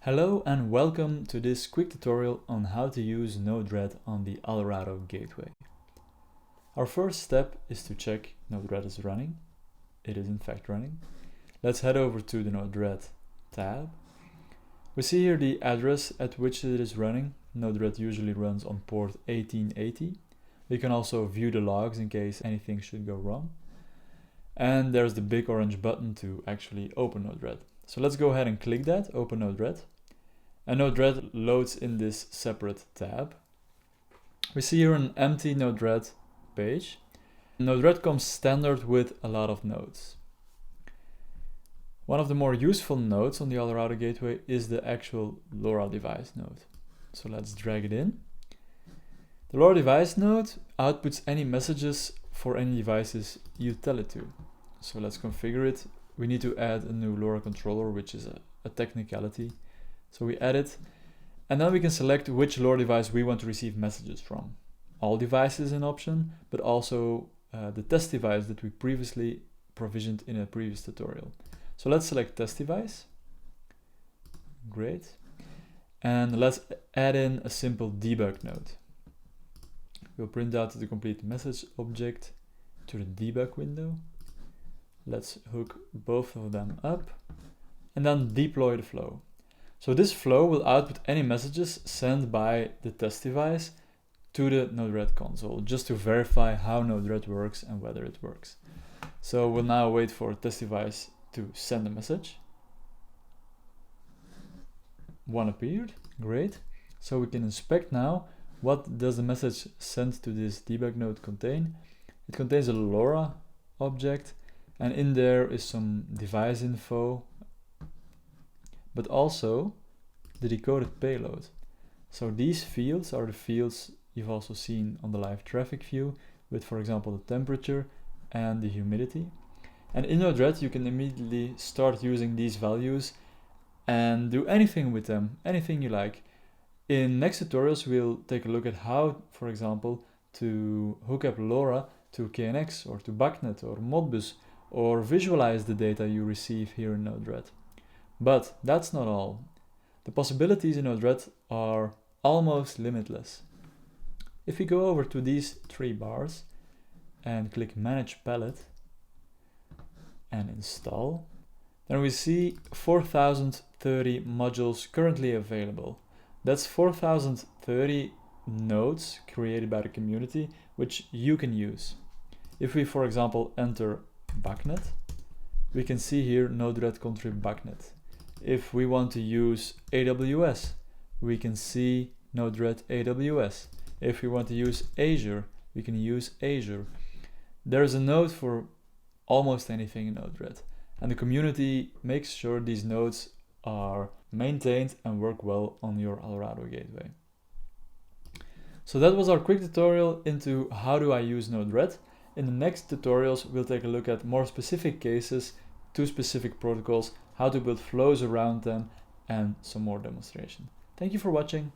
Hello and welcome to this quick tutorial on how to use NodeRED on the Allorado Gateway. Our first step is to check NodeRED is running. It is in fact running. Let's head over to the NodeRED tab. We see here the address at which it is running. NodeRED usually runs on port 1880. We can also view the logs in case anything should go wrong. And there's the big orange button to actually open NodeRED. So let's go ahead and click that, open NodeRED. And NodeRED loads in this separate tab. We see here an empty NodeRED page. NodeRED comes standard with a lot of nodes. One of the more useful nodes on the Allorado Gateway is the actual LoRa device node. So let's drag it in. The LoRa device node outputs any messages for any devices you tell it to. So let's configure it. We need to add a new LoRa controller, which is a technicality. So we add it, and then we can select which LoRa device we want to receive messages from. All devices is an option, but also the test device that we previously provisioned in a previous tutorial. So let's select test device. Great. And let's add in a simple debug node. We'll print out the complete message object to the debug window. Let's hook both of them up and then deploy the flow. So this flow will output any messages sent by the test device to the NodeRED console, just to verify how NodeRED works and whether it works. So we'll now wait for test device to send a message. One appeared, great. So we can inspect now, what does the message sent to this debug node contain? It contains a LoRa object, and in there is some device info, but also the decoded payload. So these fields are the fields you've also seen on the live traffic view with, for example, the temperature and the humidity. And in NodeRED, you can immediately start using these values and do anything with them, anything you like. In next tutorials, we'll take a look at how, for example, to hook up LoRa to KNX or to BACnet or Modbus, or visualize the data you receive here in NodeRED. But that's not all. The possibilities in NodeRED are almost limitless. If we go over to these three bars and click Manage Palette and Install, then we see 4030 modules currently available. That's 4030 nodes created by the community, which you can use. If we, for example, enter BACnet, we can see here NodeRED contrib BACnet. If we want to use AWS, we can see NodeRED AWS. If we want to use Azure, we can use Azure. There's a node for almost anything in NodeRED, and the community makes sure these nodes are maintained and work well on your Allorado Gateway. So that was our quick tutorial into how do I use NodeRED. In the next tutorials, we'll take a look at more specific cases, to specific protocols, how to build flows around them, and some more demonstration. Thank you for watching.